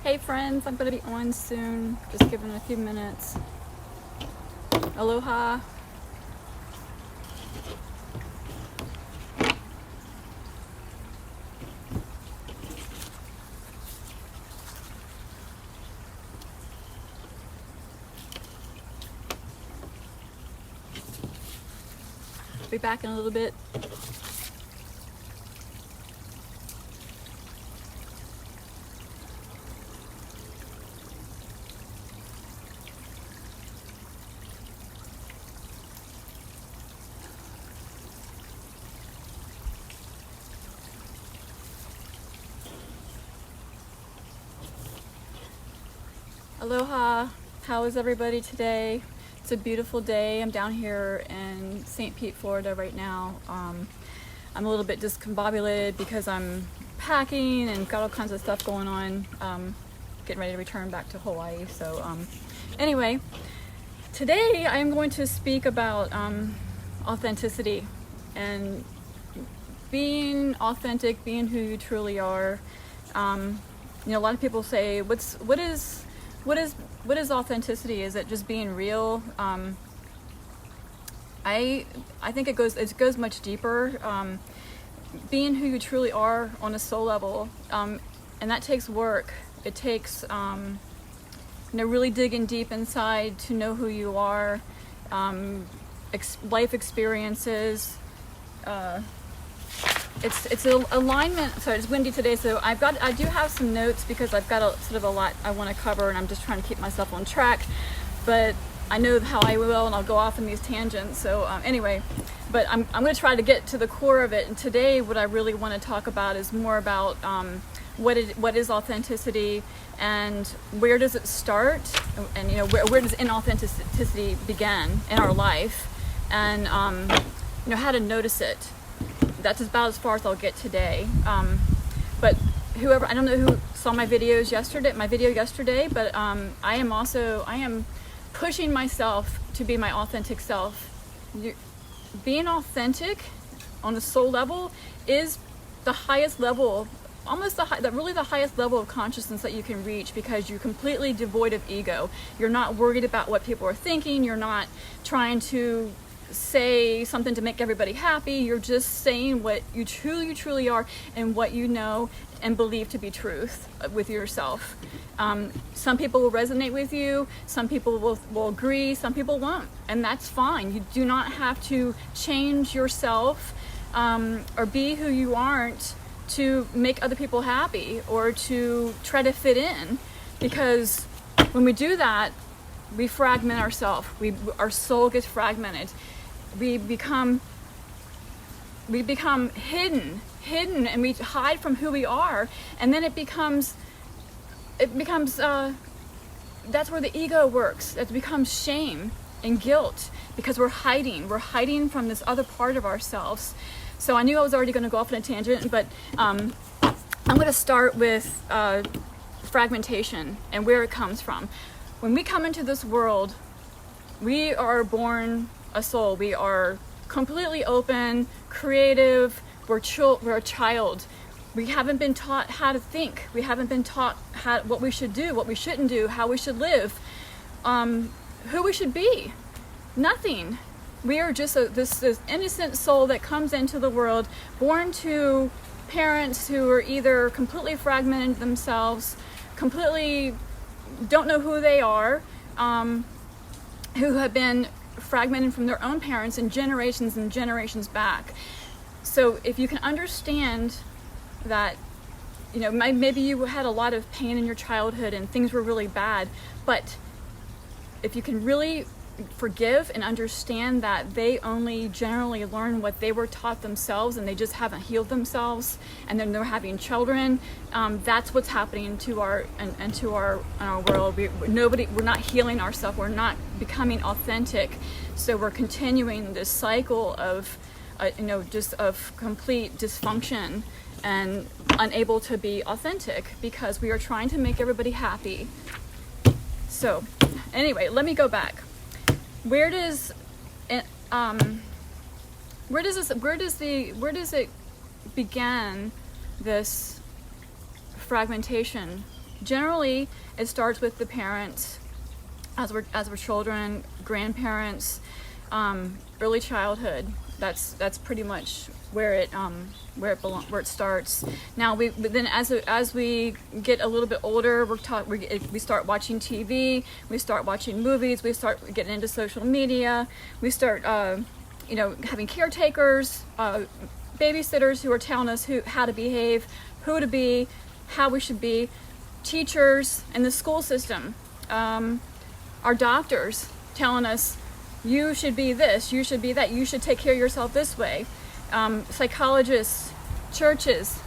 Hey friends, I'm going to be on soon. Just giving it a few minutes. Aloha. Be back in a little bit. Aloha. How is everybody today? It's a beautiful day. I'm down here in St. Pete, Florida right now. I'm a little bit discombobulated because I'm packing and got all kinds of stuff going on. Getting ready to return back to Hawaii. So anyway, today I'm going to speak about authenticity and being authentic, being who you truly are. A lot of people say, what is authenticity? Is it just being real? I think it goes much deeper. Being who you truly are on a soul level, and that takes work. It takes really digging deep inside to know who you are. Life experiences. It's an alignment. Sorry, it's windy today, so I do have some notes because I've got a lot I want to cover, and I'm just trying to keep myself on track. But I know how I will, and I'll go off in these tangents. So anyway, but I'm going to try to get to the core of it. And today, what I really want to talk about is more about what is authenticity, and where does it start, and where does inauthenticity begin in our life, and how to notice it. That's about as far as I'll get today. But I don't know who saw my video yesterday, but I am pushing myself to be my authentic self. Being authentic on the soul level is the highest level, really the highest level of consciousness that you can reach, because you're completely devoid of ego. You're not worried about what people are thinking. You're not trying to say something to make everybody happy. You're just saying what you truly are, and what you know and believe to be truth with yourself. Some people will resonate with you, some people will agree, some people won't, and that's fine. You do not have to change yourself or be who you aren't to make other people happy or to try to fit in, because when we do that, we fragment ourselves. Our soul gets fragmented. We become hidden, and we hide from who we are, and then it becomes that's where the ego works. It becomes shame and guilt, because we're hiding from this other part of ourselves. So I knew I was already going to go off on a tangent, but I'm going to start with fragmentation and where it comes from. When we come into this world, we are born a soul. We are completely open, creative. We're a child. We haven't been taught how to think. We haven't been taught what we should do, what we shouldn't do, how we should live, who we should be. Nothing. We are just this innocent soul that comes into the world, born to parents who are either completely fragmented themselves, completely don't know who they are, who have been fragmented from their own parents and generations back. So if you can understand that, maybe you had a lot of pain in your childhood and things were really bad, but if you can really forgive and understand that they only generally learn what they were taught themselves, and they just haven't healed themselves, and then they're having children, that's what's happening to our world. We're not healing ourselves. We're not becoming authentic. So we're continuing this cycle of just of complete dysfunction and unable to be authentic, because we are trying to make everybody happy. So anyway, let me go back. Where does it begin, this fragmentation generally it starts with the parents as we're children, grandparents, early childhood. That's pretty much where it starts. Now but then as we get a little bit older, we start watching TV, we start watching movies, we start getting into social media, we start having caretakers, babysitters who are telling us how to behave, who to be, how we should be, teachers in the school system, our doctors telling us you should be this, you should be that, you should take care of yourself this way. Psychologists, churches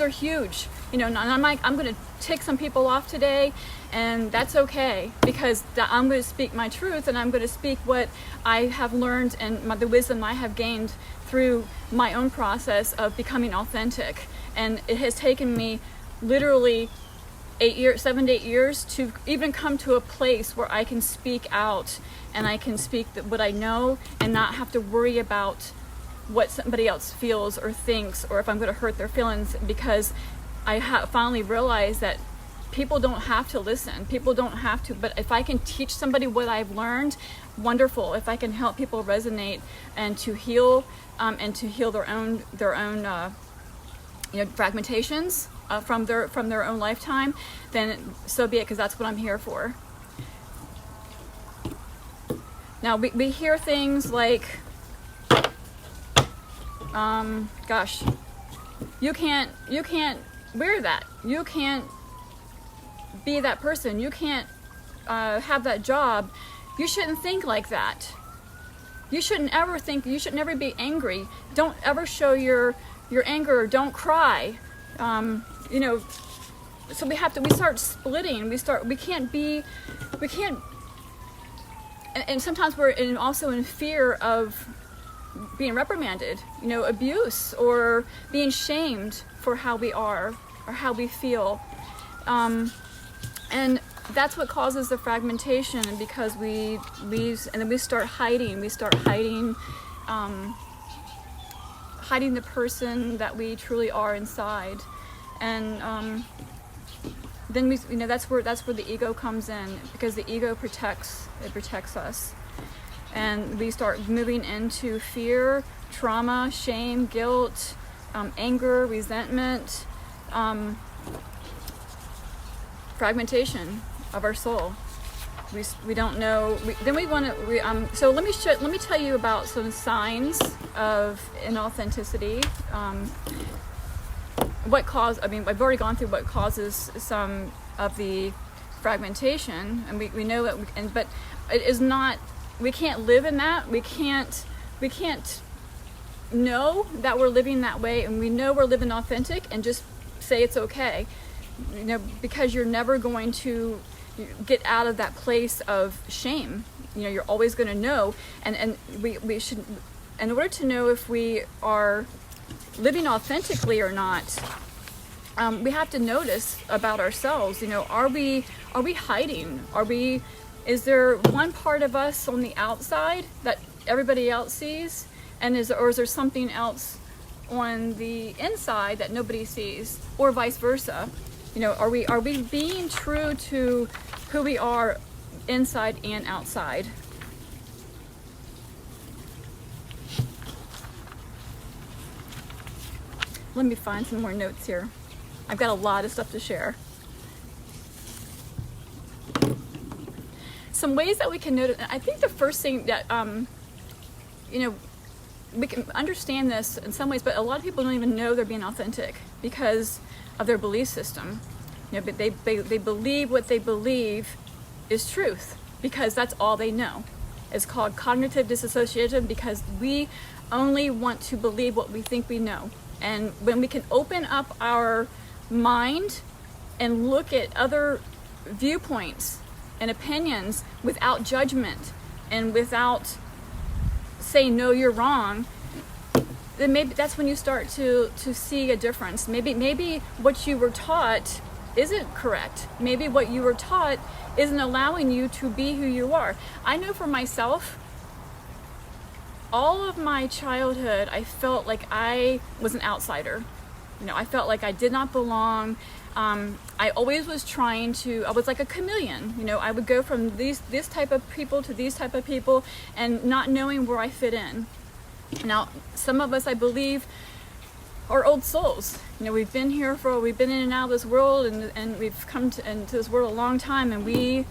are huge. And I'm going to tick some people off today, and that's okay, because I'm going to speak my truth, and I'm going to speak what I have learned and the wisdom I have gained through my own process of becoming authentic. And it has taken me literally 7 to 8 years to even come to a place where I can speak out and I can speak what I know and not have to worry about what somebody else feels or thinks, or if I'm going to hurt their feelings, because I finally realized that people don't have to listen. People don't have to, but if I can teach somebody what I've learned, wonderful. If I can help people resonate and to heal their own fragmentations from their own lifetime, then so be it, because that's what I'm here for. Now we hear things like, you can't wear that. You can't be that person. You can't have that job. You shouldn't think like that. You shouldn't ever think. You should never be angry. Don't ever show your anger. Don't cry. So we start splitting. We can't. And sometimes we're also in fear of being reprimanded, abuse, or being shamed for how we are or how we feel. And that's what causes the fragmentation, because and then we start hiding. We start hiding the person that we truly are inside. And then that's where the ego comes in, because the ego protects us. And we start moving into fear, trauma, shame, guilt, anger, resentment, fragmentation of our soul. We don't know. So let me tell you about some signs of inauthenticity. I've already gone through what causes some of the fragmentation, and we know that. But it is not. We can't live in that. We can't know that we're living that way, and we know we're living authentic and just say it's okay. Because you're never going to get out of that place of shame. You're always going to know, and we should, in order to know if we are living authentically or not, we have to notice about ourselves. Are we hiding? Is there one part of us on the outside that everybody else sees, or is there something else on the inside that nobody sees, or vice versa? Are we being true to who we are inside and outside? Let me find some more notes here. I've got a lot of stuff to share. Some ways that we can notice. I think the first thing that we can understand this in some ways, but a lot of people don't even know they're being authentic because of their belief system. But they believe what they believe is truth because that's all they know. It's called cognitive disassociation, because we only want to believe what we think we know. And when we can open up our mind and look at other viewpoints and opinions without judgment and without saying, no, you're wrong, then maybe that's when you start to see a difference. Maybe what you were taught isn't correct. Maybe what you were taught isn't allowing you to be who you are. I know for myself, all of my childhood, I felt like I was an outsider. I felt like I did not belong. I always was I was like a chameleon. I would go from this type of people to these type of people and not knowing where I fit in. Now, some of us, I believe, are old souls. We've been in and out of this world, and we've come into this world a long time, and we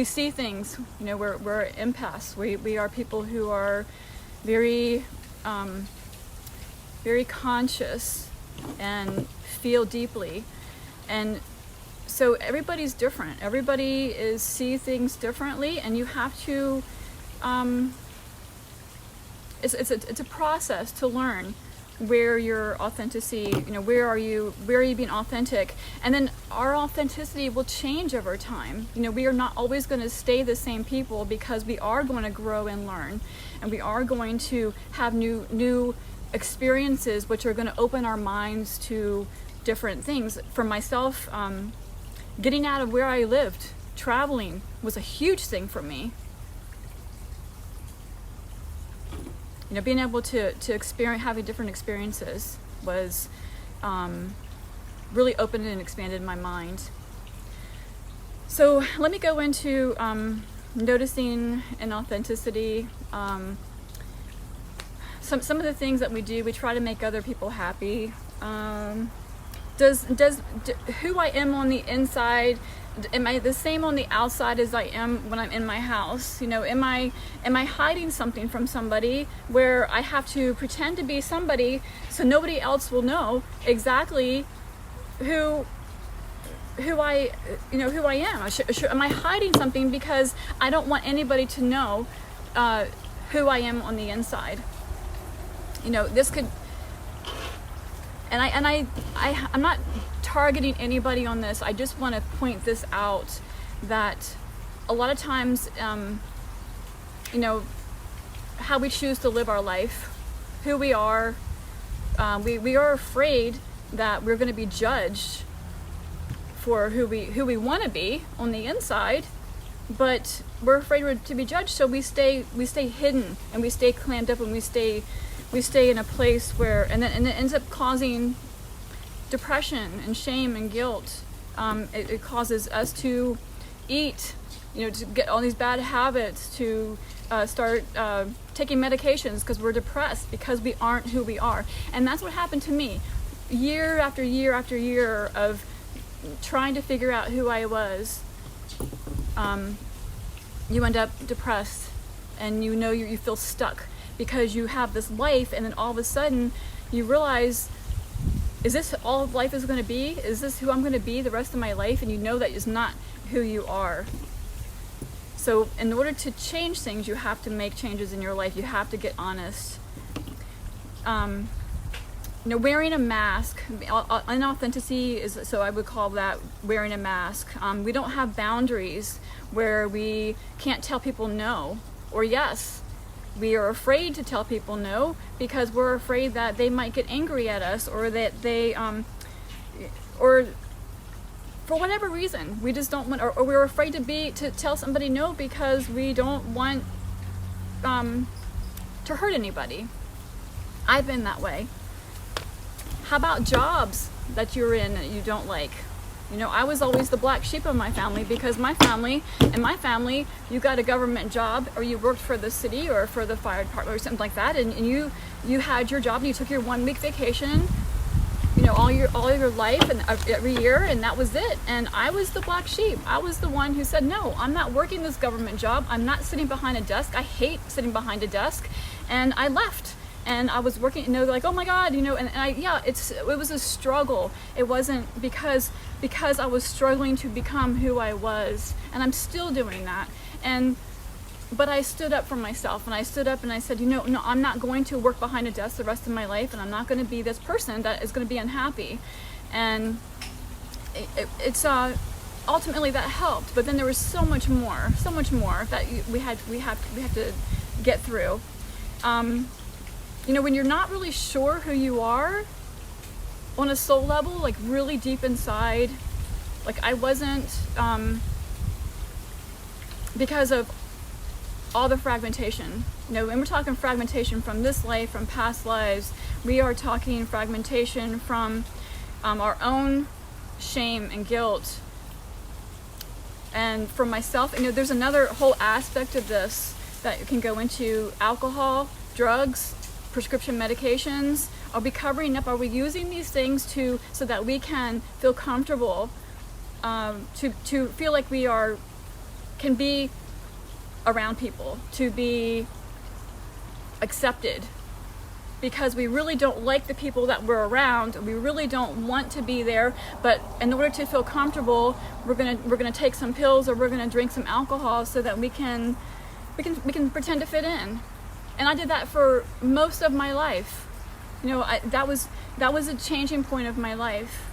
see things. We're empaths. We are people who are very very conscious and feel deeply, and so everybody's different. Everybody see things differently, and you have to. It's a process to learn where your authenticity, where are you being authentic, and then our authenticity will change over time. We are not always going to stay the same people, because we are going to grow and learn, and we are going to have new experiences which are going to open our minds to different things. For myself, getting out of where I lived, traveling was a huge thing for me. Being able to experience, having different experiences was really opened and expanded my mind. So let me go into noticing inauthenticity. Some of the things that we do, we try to make other people happy. Does who I am on the inside, am I the same on the outside as I am when I'm in my house? Am I hiding something from somebody where I have to pretend to be somebody so nobody else will know exactly who I am? Am I hiding something because I don't want anybody to know who I am on the inside? This could, and I'm not targeting anybody on this. I just want to point this out, that a lot of times, how we choose to live our life, who we are, we are afraid that we're going to be judged for who we want to be on the inside, but we're afraid to be judged, so we stay hidden, and we stay clammed up, and we stay in a place where, and it ends up causing depression and shame and guilt. It causes us to eat, to get all these bad habits, to start taking medications because we're depressed, because we aren't who we are. And that's what happened to me. Year after year after year of trying to figure out who I was, you end up depressed, and you feel stuck because you have this life, and then all of a sudden you realize, is this all life is going to be? Is this who I'm going to be the rest of my life? And that is not who you are. So in order to change things, you have to make changes in your life. You have to get honest. Wearing a mask, inauthenticity is, so I would call that wearing a mask. We don't have boundaries where we can't tell people no or yes. We are afraid to tell people no because we're afraid that they might get angry at us, or that they, or for whatever reason, we just don't want, or we're afraid to tell somebody no because we don't want to hurt anybody. I've been that way. How about jobs that you're in that you don't like? I was always the black sheep of my family, because my family, you got a government job, or you worked for the city or for the fire department or something like that, and you had your job, and you took your 1 week vacation, all your life and every year, and that was it. And I was the black sheep. I was the one who said, no, I'm not working this government job. I'm not sitting behind a desk. I hate sitting behind a desk. And I left. And I was working, they're like, oh my God, it was a struggle. It wasn't because I was struggling to become who I was, and I'm still doing that. But I stood up for myself, and I stood up and I said, no, I'm not going to work behind a desk the rest of my life, and I'm not going to be this person that is going to be unhappy. And it's ultimately that helped, but then there was so much more that we have to get through. When you're not really sure who you are on a soul level, like really deep inside, like I wasn't, because of all the fragmentation. You know, when we're talking fragmentation from this life, from past lives, we are talking fragmentation from our own shame and guilt. And for myself, you know, there's another whole aspect of this that can go into alcohol, drugs, prescription medications. Are we covering up? Are we using these things so that we can feel comfortable, to feel like we can be around people, to be accepted, because we really don't like the people that we're around. We really don't want to be there, but in order to feel comfortable, we're gonna take some pills, or we're gonna drink some alcohol so that we can pretend to fit in. And I did that for most of my life. You know, that was a changing point of my life,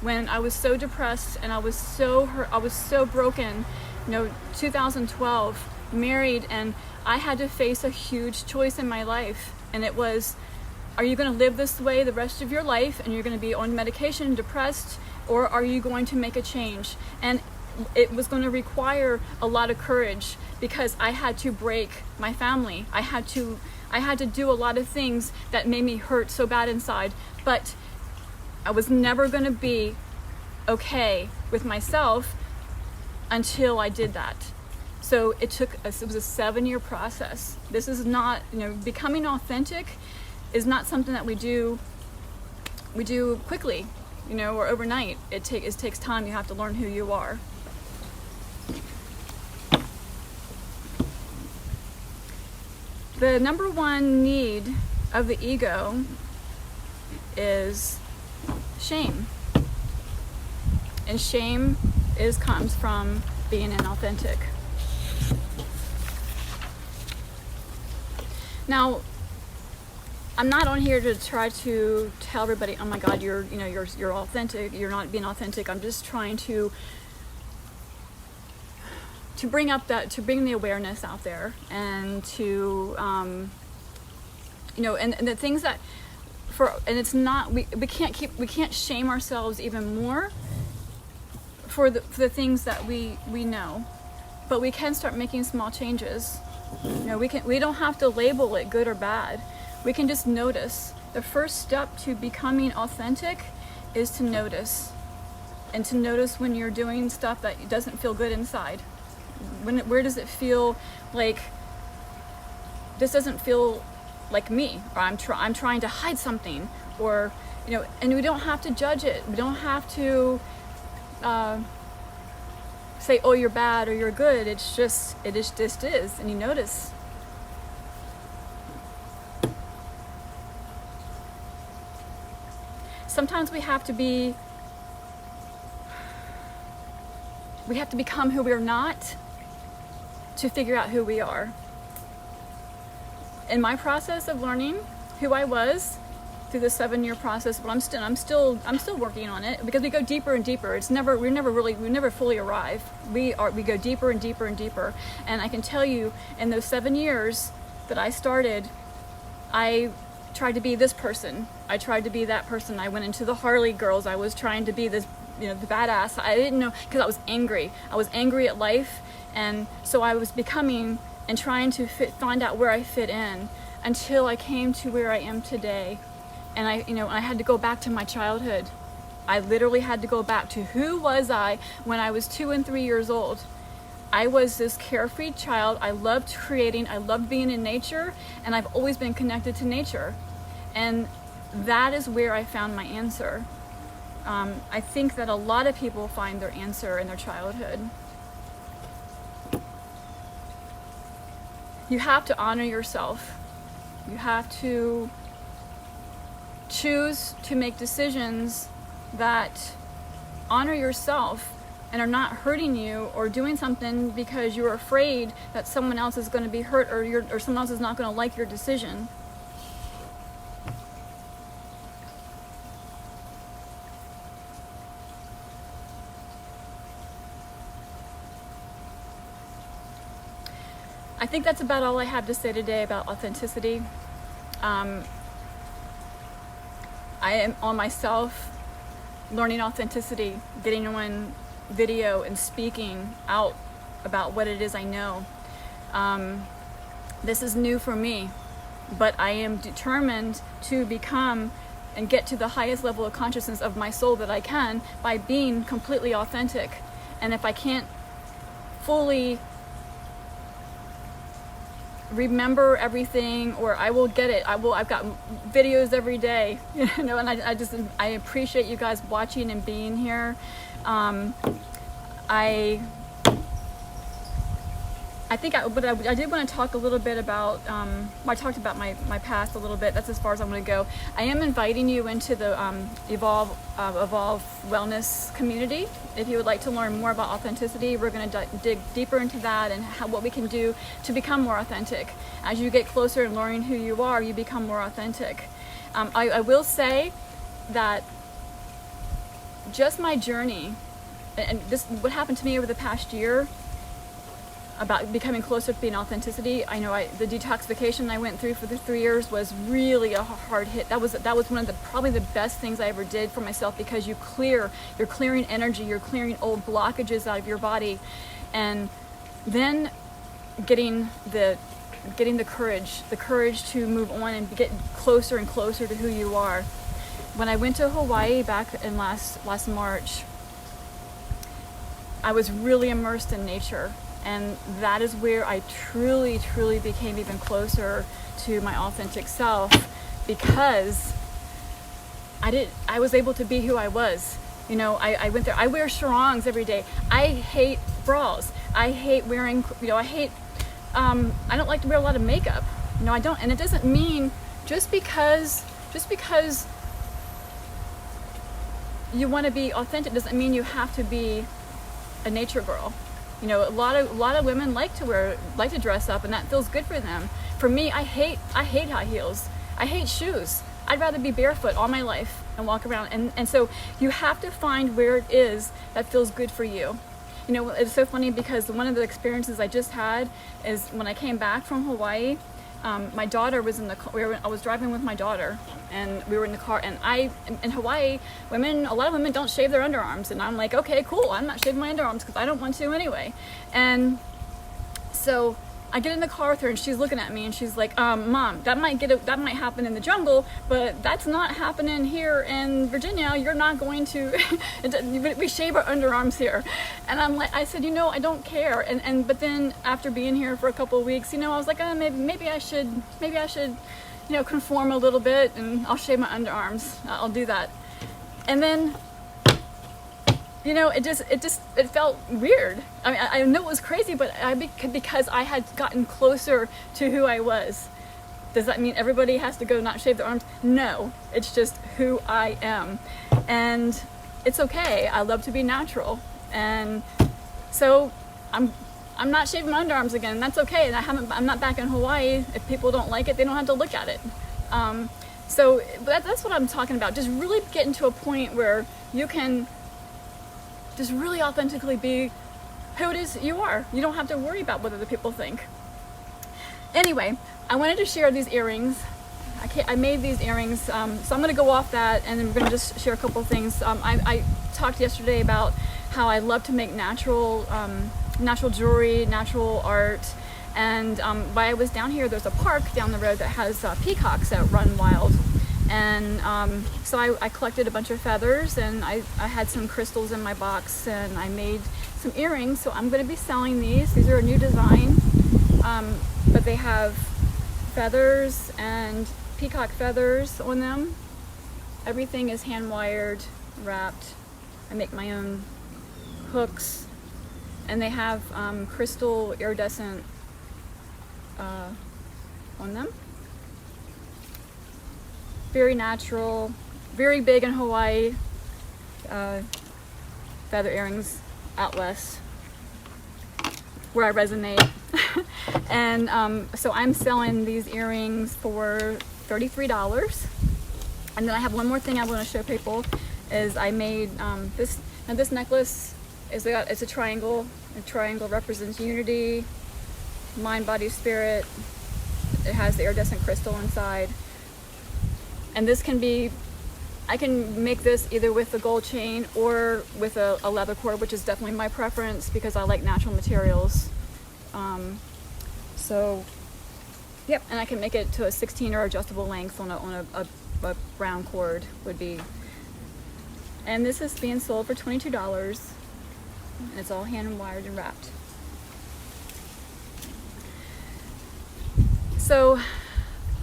when I was so depressed and I was so hurt, I was so broken. You know, 2012, married, and I had to face a huge choice in my life, and it was, are you going to live this way the rest of your life and you're going to be on medication, depressed, or are you going to make a change? And it was going to require a lot of courage, because I had to break my family. I had to do a lot of things that made me hurt so bad inside, but I was never going to be okay with myself until I did that. So it was a 7-year process. This is not, you know, becoming authentic is not something that we do quickly, you know, or overnight. It takes time. You have to learn who you are. The number one need of the ego is shame. And shame comes from being inauthentic. Now, I'm not on here to try to tell everybody, oh my God, you're authentic, you're not being authentic. I'm just trying to bring the awareness out there, and to and the things that it's not, we can't shame ourselves even more for the things that we know, but we can start making small changes. You know, we don't have to label it good or bad. We can just notice. The first step to becoming authentic is to notice, and to notice when you're doing stuff that doesn't feel good inside. Where does it feel like this doesn't feel like me, or I'm trying to hide something, or, you know, and we don't have to judge it. We don't have to say, oh, you're bad or you're good. It just is, and you notice. Sometimes we have to become who we're not to figure out who we are. In my process of learning who I was through the 7-year process, but I'm still working on it, because we go deeper and deeper. We never fully arrive. We go deeper and deeper and deeper. And I can tell you, in those 7 years that I started, I tried to be this person. I tried to be that person. I went into the Harley girls. I was trying to be this, you know, the badass. I didn't know, because I was angry. I was angry at life, and so I was becoming and trying to find out where I fit in, until I came to where I am today. And I had to go back to my childhood. I literally had to go back to who was I when I was 2 and 3 years old. I was this carefree child. I loved creating. I loved being in nature, and I've always been connected to nature. And that is where I found my answer. I think that a lot of people find their answer in their childhood. You have to honor yourself. You have to choose to make decisions that honor yourself and are not hurting you, or doing something because you're afraid that someone else is going to be hurt, or someone else is not going to like your decision. I think that's about all I have to say today about authenticity. I am on myself, learning authenticity, getting on video and speaking out about what it is I know. This is new for me, but I am determined to become and get to the highest level of consciousness of my soul that I can by being completely authentic. And if I can't fully remember everything, or I will get it, I've got videos every day, and I appreciate you guys watching and being here. I think I did want to talk a little bit about, I talked about my past a little bit. That's as far as I'm going to go. I am inviting you into the Evolve Wellness community. If you would like to learn more about authenticity, we're going to dig deeper into that and what we can do to become more authentic. As you get closer and learning who you are, you become more authentic. I will say that just my journey, and this what happened to me over the past year, about becoming closer to being authenticity. I know the detoxification I went through for the 3 years was really a hard hit. That was one of probably the best things I ever did for myself, because you're clearing energy, you're clearing old blockages out of your body, and then getting the courage to move on and get closer and closer to who you are. When I went to Hawaii back in last March, I was really immersed in nature. And that is where I truly, truly became even closer to my authentic self, because I was able to be who I was. I went there. I wear sarongs every day. I hate bras. I hate wearing, I don't like to wear a lot of makeup. I don't. And it doesn't mean just because you want to be authentic doesn't mean you have to be a nature girl. A lot of women like to dress up, and that feels good for them. For me, I hate high heels. I hate shoes. I'd rather be barefoot all my life and walk around. And so you have to find where it is that feels good for you. It's so funny, because one of the experiences I just had is when I came back from Hawaii. My daughter was in the car. I was driving with my daughter, and we were in the car. And in Hawaii, a lot of women don't shave their underarms, and I'm like, okay, cool. I'm not shaving my underarms because I don't want to anyway. And so I get in the car with her, and she's looking at me, and she's like, Mom, that might happen in the jungle, but that's not happening here in Virginia. You're not going to, we shave our underarms here. And I said, I don't care. But then after being here for a couple of weeks, I was like, maybe I should, conform a little bit, and I'll shave my underarms. I'll do that. And then, it felt weird. I mean, I know it was crazy, but because I had gotten closer to who I was. Does that mean everybody has to go not shave their arms? No, it's just who I am. And it's okay. I love to be natural. And so I'm not shaving my underarms again, and that's okay. And I'm not back in Hawaii. If people don't like it, they don't have to look at it. So that's what I'm talking about. Just really getting to a point where you can just really authentically be who it is you are. You don't have to worry about what other people think. Anyway, I wanted to share these earrings. I made these earrings, so I'm going to go off that, and then we're going to just share a couple things. I talked yesterday about how I love to make natural jewelry, natural art, and while I was down here, there's a park down the road that has peacocks that run wild. And so I collected a bunch of feathers, and I had some crystals in my box, and I made some earrings. So I'm going to be selling these. These are a new design, but they have feathers and peacock feathers on them. Everything is hand wired, wrapped. I make my own hooks, and they have crystal iridescent on them. Very natural, very big in Hawaii. Feather earrings out west, where I resonate. And so I'm selling these earrings for $33. And then I have one more thing I want to show people. Is I made this. Now this necklace it's a triangle. A triangle represents unity, mind, body, spirit. It has the iridescent crystal inside. And this I can make this either with the gold chain or with a leather cord, which is definitely my preference because I like natural materials. So, yep, and I can make it to a 16 or adjustable length on a brown cord would be. And this is being sold for $22. And it's all hand wired and wrapped. So,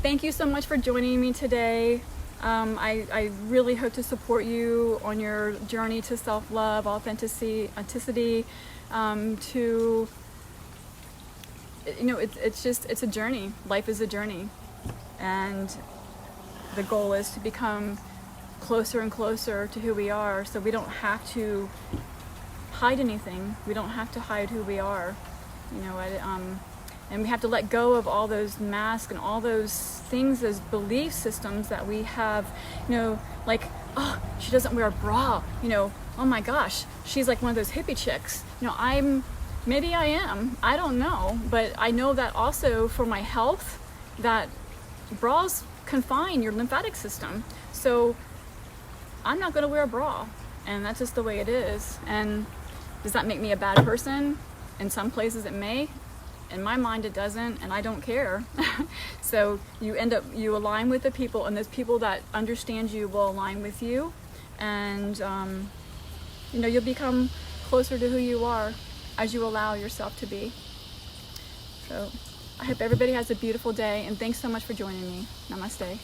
thank you so much for joining me today. I really hope to support you on your journey to self-love, authenticity, to, you know, it's a journey. Life is a journey. And the goal is to become closer and closer to who we are, so we don't have to hide anything. We don't have to hide who we are, you know. And we have to let go of all those masks and all those things, those belief systems that we have, you know, like, oh, she doesn't wear a bra, you know, oh my gosh, she's like one of those hippie chicks. You know, maybe I am, I don't know, but I know that also for my health, that bras confine your lymphatic system. So I'm not gonna wear a bra, and that's just the way it is. And does that make me a bad person? In some places it may. In my mind it doesn't, and I don't care. So you align with the people, and those people that understand you will align with you, and you know, you'll become closer to who you are as you allow yourself to be. So I hope everybody has a beautiful day, and thanks so much for joining me. Namaste.